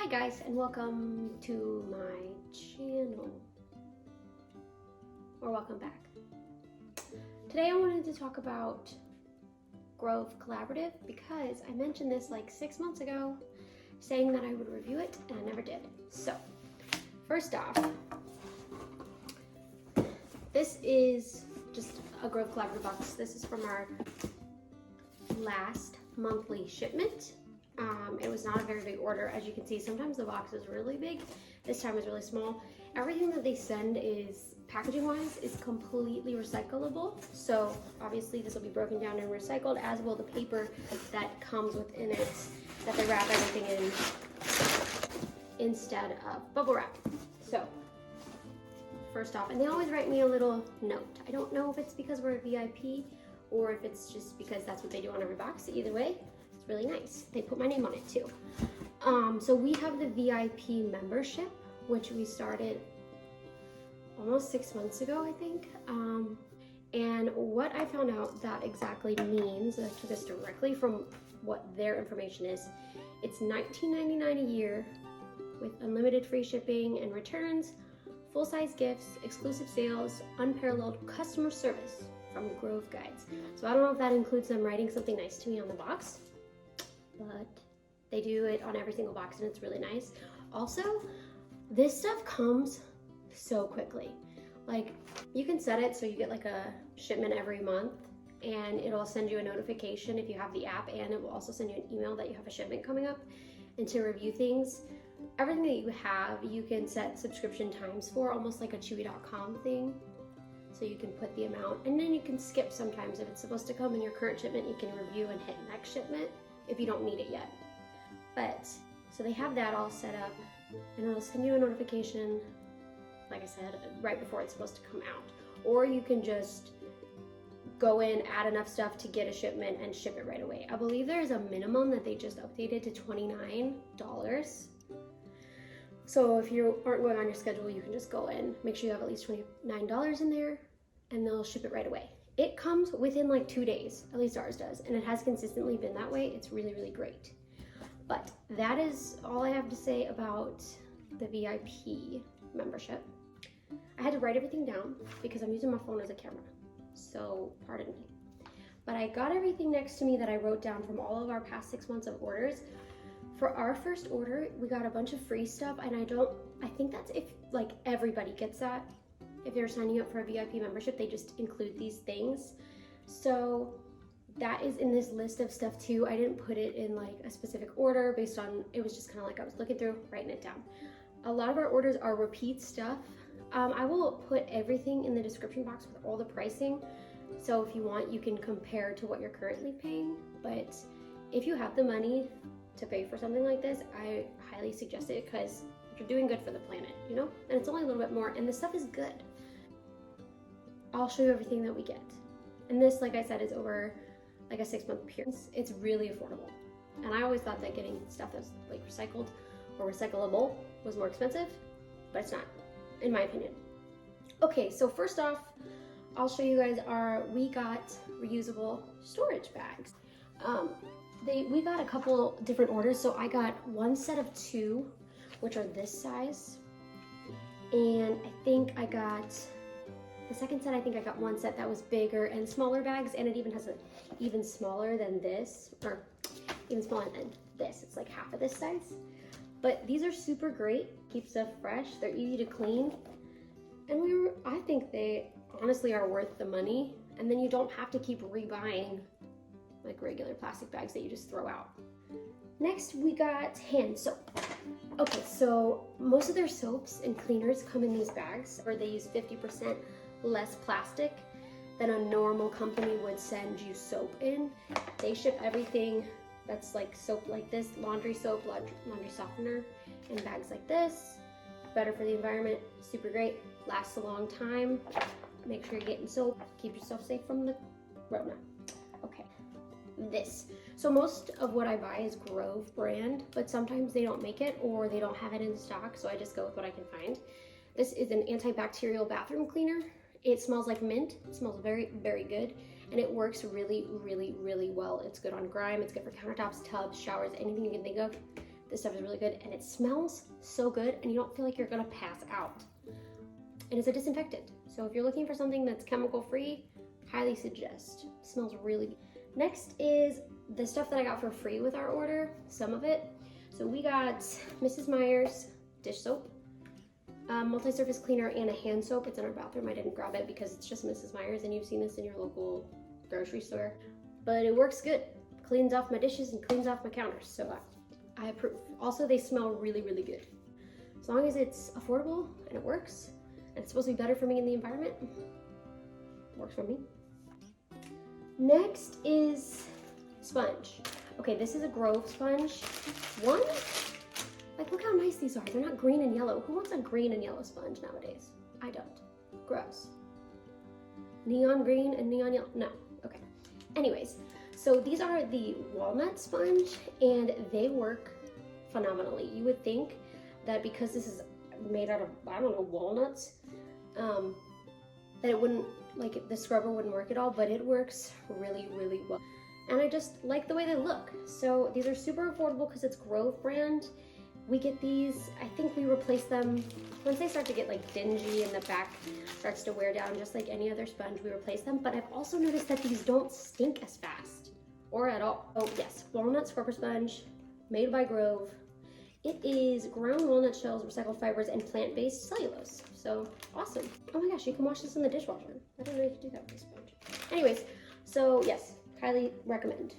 Hi guys, and welcome to my channel, or welcome back. Today I wanted to talk about Grove Collaborative because I mentioned this like 6 months ago, saying that I would review it, and I never did. So, first off, this is just a Grove Collaborative box. This is from our last monthly shipment. It was not a very big order. As you can see, sometimes the box is really big. This time is really small. Everything that they send is, packaging wise, is completely recyclable. So obviously this will be broken down and recycled, as will the paper that comes within it, that they wrap everything in instead of bubble wrap. So first off, and they always write me a little note. I don't know if it's because we're a VIP or if it's just because that's what they do on every box. Either way, it's really nice. They put my name on it too. So we have the VIP membership, which we started almost 6 months ago, I think. And what I found out that exactly means, I took this directly from what their information is, it's $19.99 a year with unlimited free shipping and returns, full-size gifts, exclusive sales, unparalleled customer service from Grove Guides. So I don't know if that includes them writing something nice to me on the box, but they do it on every single box and it's really nice. Also, this stuff comes so quickly. Like, you can set it so you get like a shipment every month, and it'll send you a notification if you have the app, and it will also send you an email that you have a shipment coming up. And to review things, everything that you have, you can set subscription times for, almost like a Chewy.com thing. So you can put the amount, and then you can skip sometimes. If it's supposed to come in your current shipment, you can review and hit next shipment if you don't need it yet. But, so they have that all set up, and it'll send you a notification, like I said, right before it's supposed to come out. Or you can just go in, add enough stuff to get a shipment and ship it right away. I believe there's a minimum that they just updated to $29. So if you aren't going on your schedule, you can just go in, make sure you have at least $29 in there, and they'll ship it right away. It comes within like 2 days, at least ours does, and it has consistently been that way. It's really, really great. But that is all I have to say about the VIP membership. I had to write everything down because I'm using my phone as a camera, so pardon me. But I got everything next to me that I wrote down from all of our past 6 months of orders. For our first order, we got a bunch of free stuff, and I think that's if like everybody gets that. If they're signing up for a VIP membership, they just include these things. So that is in this list of stuff too. I didn't put it in like a specific order based on, it was just kind of like I was looking through, writing it down. A lot of our orders are repeat stuff. I will put everything in the description box with all the pricing. So if you want, you can compare to what you're currently paying. But if you have the money to pay for something like this, I highly suggest it because you're doing good for the planet, you know? And it's only a little bit more, and the stuff is good. I'll show you everything that we get. And this, like I said, is over like a 6 month period. It's really affordable. And I always thought that getting stuff that's like recycled or recyclable was more expensive, but it's not, in my opinion. Okay, so first off, I'll show you guys we got reusable storage bags. We got a couple different orders. So I got one set of 2, which are this size. And I think I got, the second set, I think I got one set that was bigger and smaller bags, and it even has even smaller than this, or even smaller than this. It's like half of this size. But these are super great, keep stuff fresh, they're easy to clean. And I think they honestly are worth the money. And then you don't have to keep rebuying like regular plastic bags that you just throw out. Next, we got hand soap. Okay, so most of their soaps and cleaners come in these bags, where they use 50% less plastic than a normal company would send you soap in. They ship everything that's like soap like this, laundry soap, laundry softener, in bags like this. Better for the environment, super great, lasts a long time. Make sure you're getting soap, keep yourself safe from the Rona. Okay, this. So most of what I buy is Grove brand, but sometimes they don't make it or they don't have it in stock, so I just go with what I can find. This is an antibacterial bathroom cleaner. It smells like mint. It smells very, very good, and it works really, really, really well. It's good on grime. It's good for countertops, tubs, showers, anything you can think of. This stuff is really good and it smells so good and you don't feel like you're gonna pass out. And it's a disinfectant. So if you're looking for something that's chemical free, highly suggest. It smells really good. Next is the stuff that I got for free with our order, some of it. So we got Mrs. Meyer's dish soap, multi-surface cleaner, and a hand soap. It's in our bathroom. I didn't grab it because it's just Mrs. Meyer's and you've seen this in your local grocery store. But it works good. Cleans off my dishes and cleans off my counters. So I approve. Also, they smell really, really good. As long as it's affordable and it works, and it's supposed to be better for me in the environment, works for me. Next is sponge. Okay, this is a Grove sponge. One, like look how nice these are. They're not green and yellow. Who wants a green and yellow sponge nowadays? I don't. Gross. Neon green and neon yellow, no, okay. Anyways, so these are the Walnut sponge and they work phenomenally. You would think that because this is made out of, I don't know, walnuts, that it wouldn't, like the scrubber wouldn't work at all, but it works really, really well. And I just like the way they look. So these are super affordable because it's Grove brand. We get these, I think we replace them, once they start to get like dingy and the back starts to wear down just like any other sponge, we replace them. But I've also noticed that these don't stink as fast or at all. Oh yes, walnut scrubber sponge, made by Grove. It is ground walnut shells, recycled fibers, and plant-based cellulose. So awesome. Oh my gosh, you can wash this in the dishwasher. I didn't know you could do that with a sponge. Anyways, so yes, highly recommend.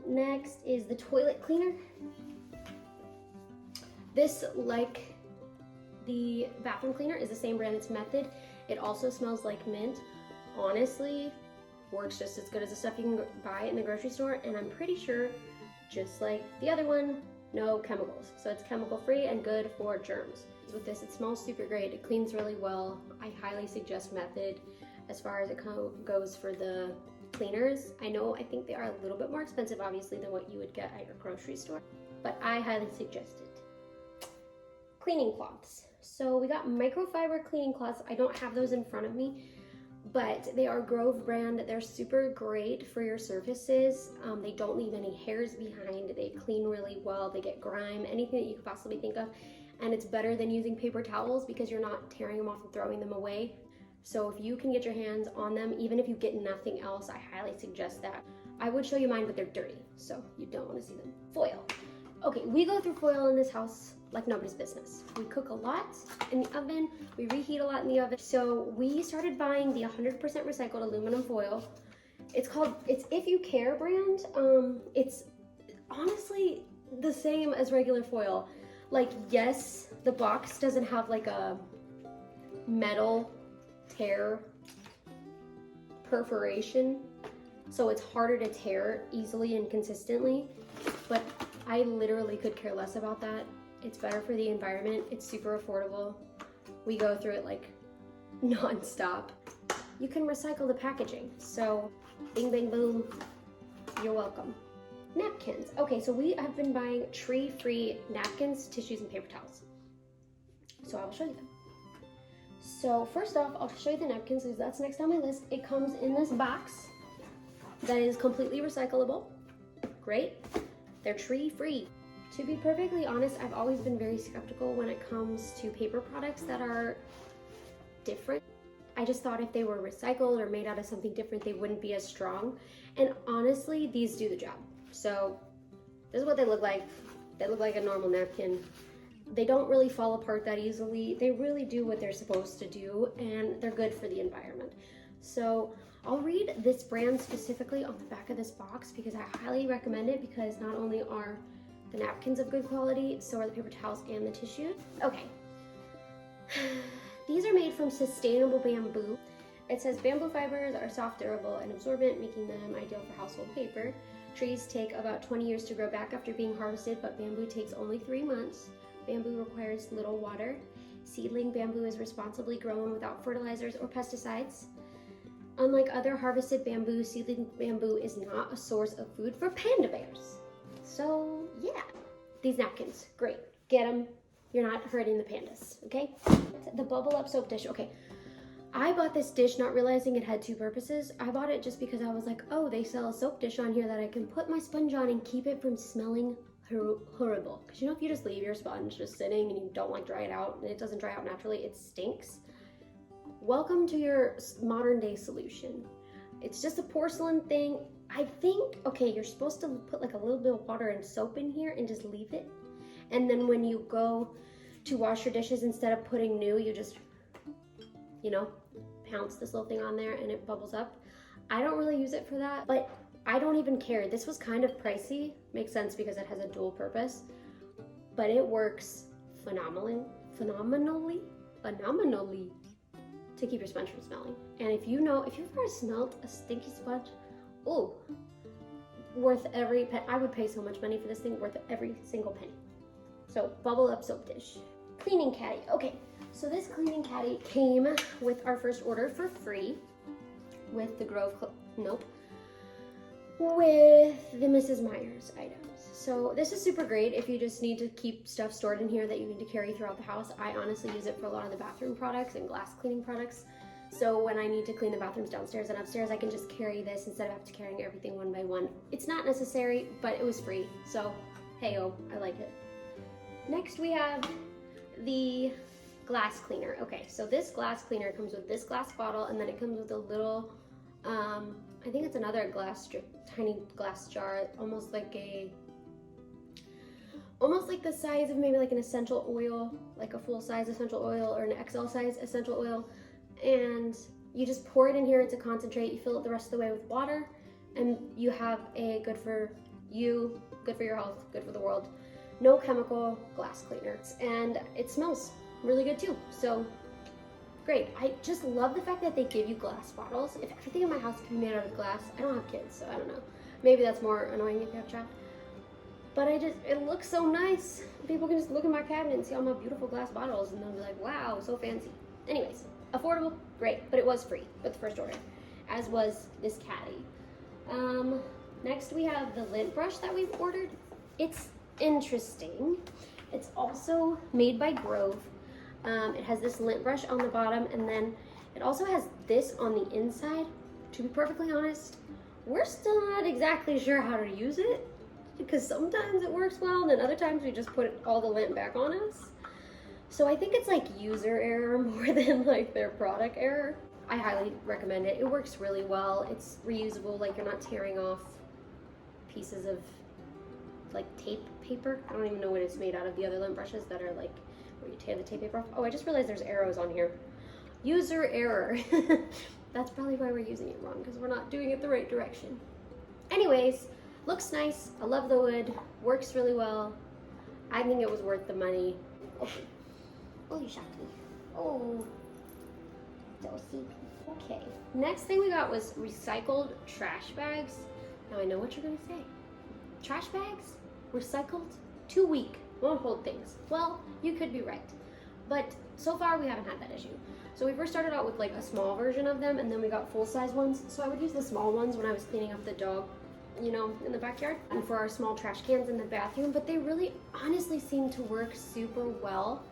Next is the toilet cleaner. This, like the bathroom cleaner, is the same brand. It's Method. It also smells like mint. Honestly, works just as good as the stuff you can buy in the grocery store. And I'm pretty sure, just like the other one, no chemicals. So it's chemical free and good for germs. With this, it smells super great. It cleans really well. I highly suggest Method as far as it goes for the cleaners. I think they are a little bit more expensive, obviously, than what you would get at your grocery store, but I highly suggest it. Cleaning cloths. So we got microfiber cleaning cloths. I don't have those in front of me, but they are Grove brand. They're super great for your surfaces. They don't leave any hairs behind. They clean really well. They get grime, anything that you could possibly think of. And it's better than using paper towels because you're not tearing them off and throwing them away. So if you can get your hands on them, even if you get nothing else, I highly suggest that. I would show you mine, but they're dirty, so you don't want to see them. Foil. Okay, we go through foil in this house like nobody's business. We cook a lot in the oven, we reheat a lot in the oven. So we started buying the 100% recycled aluminum foil. It's If You Care brand. It's honestly the same as regular foil. Like, yes, the box doesn't have like a metal tear perforation, so it's harder to tear easily and consistently, but I literally could care less about that. It's better for the environment. It's super affordable. We go through it like non-stop. You can recycle the packaging, so bing bang boom, you're welcome. Napkins. Okay, so we have been buying tree-free napkins, tissues, and paper towels. So I will show you them. So first off, I'll show you the napkins because that's next on my list. It comes in this box that is completely recyclable. Great. They're tree-free. To be perfectly honest, I've always been very skeptical when it comes to paper products that are different. I just thought if they were recycled or made out of something different, they wouldn't be as strong. And honestly, these do the job. So this is what they look like. They look like a normal napkin. They don't really fall apart that easily. They really do what they're supposed to do, and they're good for the environment. So I'll read this brand specifically on the back of this box because I highly recommend it, because not only are the napkins of good quality, so are the paper towels and the tissues. Okay. These are made from sustainable bamboo. It says bamboo fibers are soft, durable, and absorbent, making them ideal for household paper. Trees take about 20 years to grow back after being harvested, but bamboo takes only 3 months. Bamboo requires little water. Seedling bamboo is responsibly grown without fertilizers or pesticides. Unlike other harvested bamboo, seedling bamboo is not a source of food for panda bears. So yeah, these napkins, great. Get them. You're not hurting the pandas, okay? The bubble up soap dish. Okay, I bought this dish not realizing it had 2 purposes. I bought it just because I was like, oh, they sell a soap dish on here that I can put my sponge on and keep it from smelling horrible. Because you know, if you just leave your sponge just sitting and you don't like dry it out and it doesn't dry out naturally, it stinks. Welcome to your modern day solution. It's just a porcelain thing. I think, okay, you're supposed to put like a little bit of water and soap in here and just leave it. And then when you go to wash your dishes, instead of putting new, you just, you know, pounce this little thing on there and it bubbles up. I don't really use it for that, but I don't even care. This was kind of pricey. Makes sense because it has a dual purpose, but it works phenomenally to keep your sponge from smelling. And if you've ever smelled a stinky sponge, oh, worth every penny. I would pay so much money for this thing, worth every single penny. So, bubble up soap dish. Cleaning caddy. Okay, so this cleaning caddy came with our first order for free with the with the Mrs. Meyer's items. So this is super great if you just need to keep stuff stored in here that you need to carry throughout the house. I honestly use it for a lot of the bathroom products and glass cleaning products. So when I need to clean the bathrooms downstairs and upstairs, I can just carry this instead of having to carrying everything one by one. It's not necessary, but it was free. So, hey-oh, I like it. Next we have the glass cleaner. Okay, so this glass cleaner comes with this glass bottle, and then it comes with a little, I think it's another tiny glass jar, almost like the size of maybe like an essential oil, like a full size essential oil or an XL size essential oil. And you just pour it in here. It's a concentrate. You fill it the rest of the way with water, and you have a good for you, good for your health, good for the world, no chemical glass cleaner. And it smells really good too. So great. I just love the fact that they give you glass bottles. If everything in my house can be made out of glass, I don't have kids, so I don't know. Maybe that's more annoying if you have a child. But it looks so nice. People can just look in my cabinet and see all my beautiful glass bottles and they'll be like, wow, so fancy. Anyways, affordable, great, but it was free with the first order, as was this caddy. Next we have the lint brush that we've ordered. It's interesting. It's also made by Grove. It has this lint brush on the bottom, and then it also has this on the inside. To be perfectly honest, we're still not exactly sure how to use it, because sometimes it works well, and then other times we just put all the lint back on us. So I think it's like user error more than like their product error. I highly recommend it. It works really well. It's reusable, like you're not tearing off pieces of like tape paper. I don't even know what it's made out of, the other lint brushes that are like where you tear the tape paper off. Oh, I just realized there's arrows on here. User error. That's probably why we're using it wrong, because we're not doing it the right direction. Anyways, looks nice. I love the wood. Works really well. I think it was worth the money. Okay. Oh, you shocked me. Oh. Okay. Next thing we got was recycled trash bags. Now I know what you're gonna say. Trash bags? Recycled? Too weak. Won't hold things. Well, you could be right. But so far we haven't had that issue. So we first started out with like a small version of them, and then we got full-size ones. So I would use the small ones when I was cleaning up the dog, you know, in the backyard, and for our small trash cans in the bathroom. But they really honestly seem to work super well.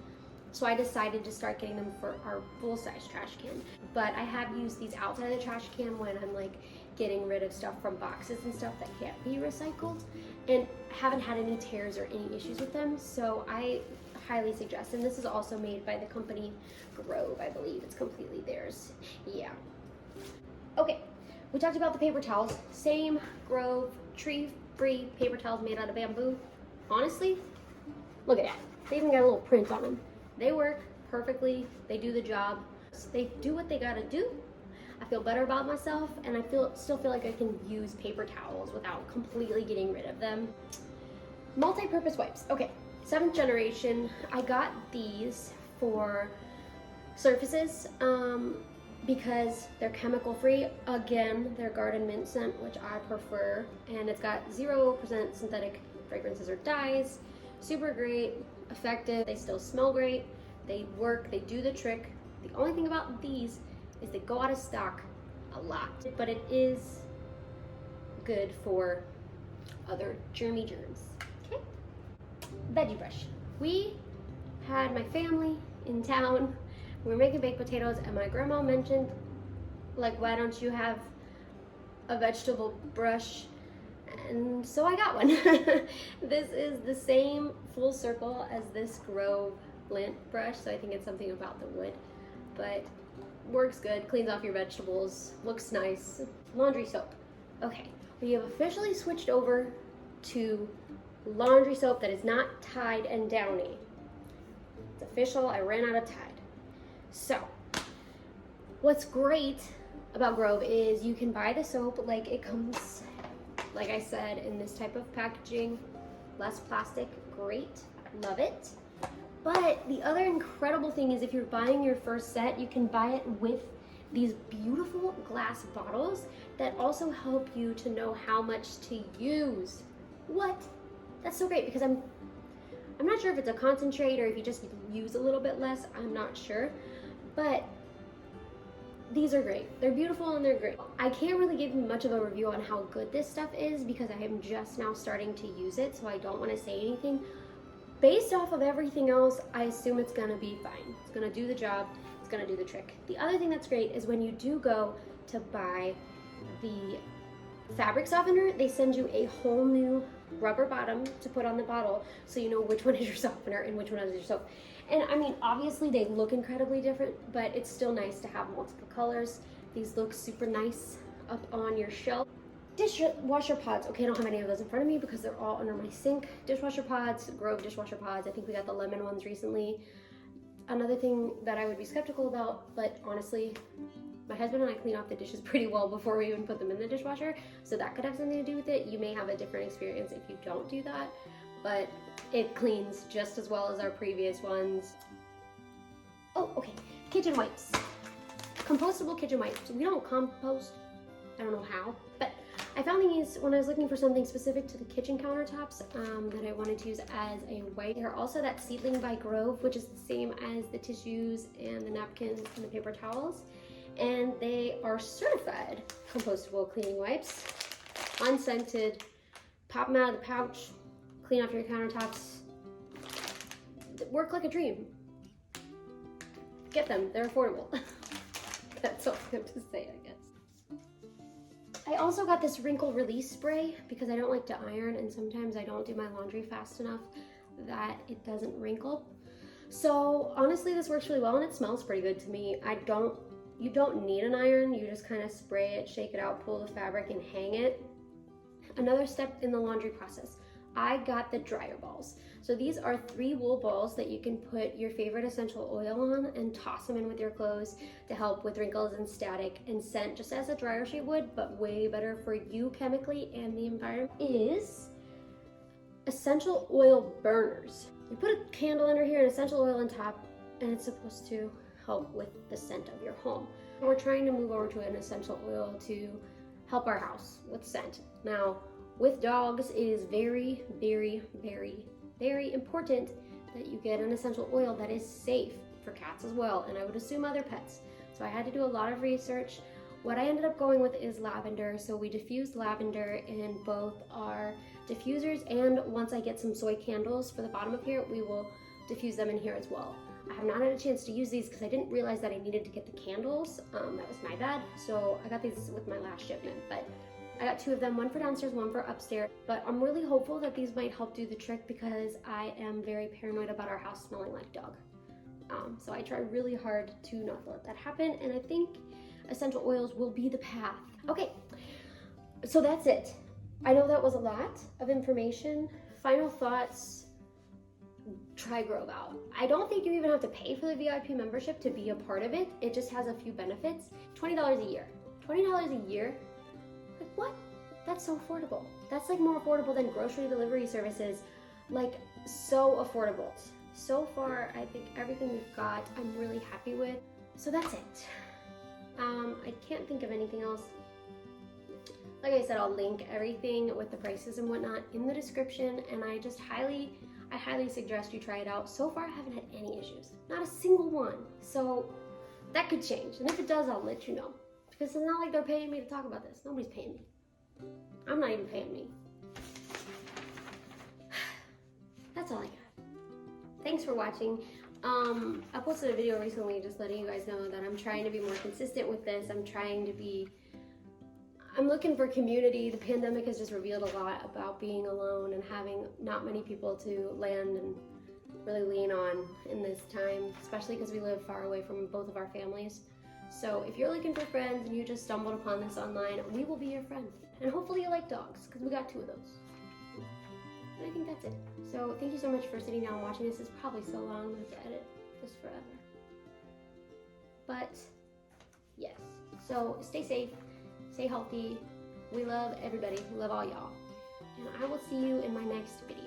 So I decided to start getting them for our full-size trash can. But I have used these outside of the trash can when I'm like getting rid of stuff from boxes and stuff that can't be recycled, and haven't had any tears or any issues with them. So I highly suggest, and this is also made by the company Grove, I believe. It's completely theirs. Yeah. Okay, we talked about the paper towels. Same Grove, tree-free paper towels made out of bamboo. Honestly, look at that. They even got a little print on them. They work perfectly. They do the job. They do what they gotta do. I feel better about myself, and I still feel like I can use paper towels without completely getting rid of them. Multi-purpose wipes. Okay, 7th generation. I got these for surfaces because they're chemical free. Again, they're garden mint scent, which I prefer, and it's got 0% synthetic fragrances or dyes. Super great, effective. They still smell great. They work, they do the trick. The only thing about these is they go out of stock a lot, but it is good for other germs. Okay. Veggie brush. We had my family in town. We were making baked potatoes, and my grandma mentioned, like, why don't you have a vegetable brush And so I got one. This is the same full circle as this Grove lint brush, so I think it's something about the wood, but works good, cleans off your vegetables, looks nice. Laundry soap. Okay, we have officially switched over to laundry soap that is not Tide and Downy. It's official, I ran out of Tide. So, what's great about Grove is you can buy the soap like it comes, like I said, in this type of packaging, less plastic, great, love it. But the other incredible thing is if you're buying your first set, you can buy it with these beautiful glass bottles that also help you to know how much to use. What? That's so great, because I'm not sure if it's a concentrate or if you just use a little bit less, I'm not sure. But these are great. They're beautiful and they're great. I can't really give you much of a review on how good this stuff is because I am just now starting to use it, so I don't want to say anything. Based off of everything else, I assume it's gonna be fine. It's gonna do the job, it's gonna do the trick. The other thing that's great is when you do go to buy the fabric softener, they send you a whole new rubber bottom to put on the bottle so you know which one is your softener and which one is your soap. And I mean, obviously they look incredibly different, but it's still nice to have multiple colors. These look super nice up on your shelf. Dishwasher pods. Okay, I don't have any of those in front of me because they're all under my sink. Dishwasher pods, Grove dishwasher pods. I think we got the lemon ones recently. Another thing that I would be skeptical about, but honestly, my husband and I clean off the dishes pretty well before we even put them in the dishwasher, so that could have something to do with it. You may have a different experience if you don't do that, but it cleans just as well as our previous ones. Oh, okay, kitchen wipes. Compostable kitchen wipes. We don't compost, I don't know how, but I found these when I was looking for something specific to the kitchen countertops that I wanted to use as a wipe. They're also that Seedling by Grove, which is the same as the tissues and the napkins and the paper towels. And they are certified compostable cleaning wipes, unscented, pop them out of the pouch, clean off your countertops, work like a dream. Get them, they're affordable. That's all I have to say, I guess. I also got this wrinkle release spray because I don't like to iron and sometimes I don't do my laundry fast enough that it doesn't wrinkle. So honestly, this works really well and it smells pretty good to me. You don't need an iron, you just kind of spray it, shake it out, pull the fabric and hang it. Another step in the laundry process, I got the dryer balls. So these are 3 wool balls that you can put your favorite essential oil on and toss them in with your clothes to help with wrinkles and static and scent, just as a dryer sheet would, but way better for you chemically and the environment, is essential oil burners. You put a candle under here and essential oil on top, and it's supposed to help with the scent of your home. We're trying to move over to an essential oil to help our house with scent. Now, with dogs, it is very, very, very, very important that you get an essential oil that is safe for cats as well, and I would assume other pets. So I had to do a lot of research. What I ended up going with is lavender, so we diffused lavender in both our diffusers, and once I get some soy candles for the bottom of here, we will diffuse them in here as well. I have not had a chance to use these because I didn't realize that I needed to get the candles. That was my bad, so I got these with my last shipment, but I got 2 of them, one for downstairs, one for upstairs. But I'm really hopeful that these might help do the trick because I am very paranoid about our house smelling like dog. So I try really hard to not let that happen, and I think essential oils will be the path. Okay, so that's it. I know that was a lot of information. Final thoughts, try Grove out. I don't think you even have to pay for the VIP membership to be a part of it. It just has a few benefits. $20 a year. $20 a year? Like what? That's so affordable. That's like more affordable than grocery delivery services. Like so affordable. So far, I think everything we've got, I'm really happy with. So that's it. I can't think of anything else. Like I said, I'll link everything with the prices and whatnot in the description, and I highly suggest you try it out. So far, I haven't had any issues. Not a single one. So that could change, and if it does, I'll let you know. Because it's not like they're paying me to talk about this. Nobody's paying me. I'm not even paying me. That's all I got. Thanks for watching. I posted a video recently just letting you guys know that I'm trying to be more consistent with this. I'm trying to be I'm looking for community. The pandemic has just revealed a lot about being alone and having not many people to land and really lean on in this time, especially because we live far away from both of our families. So if you're looking for friends and you just stumbled upon this online, we will be your friend. And hopefully you like dogs, because we got 2 of those. And I think that's it. So thank you so much for sitting down and watching this. It's probably so long, I'm going to edit this forever. But yes, so stay safe, stay healthy. We love everybody. We love all y'all. And I will see you in my next video.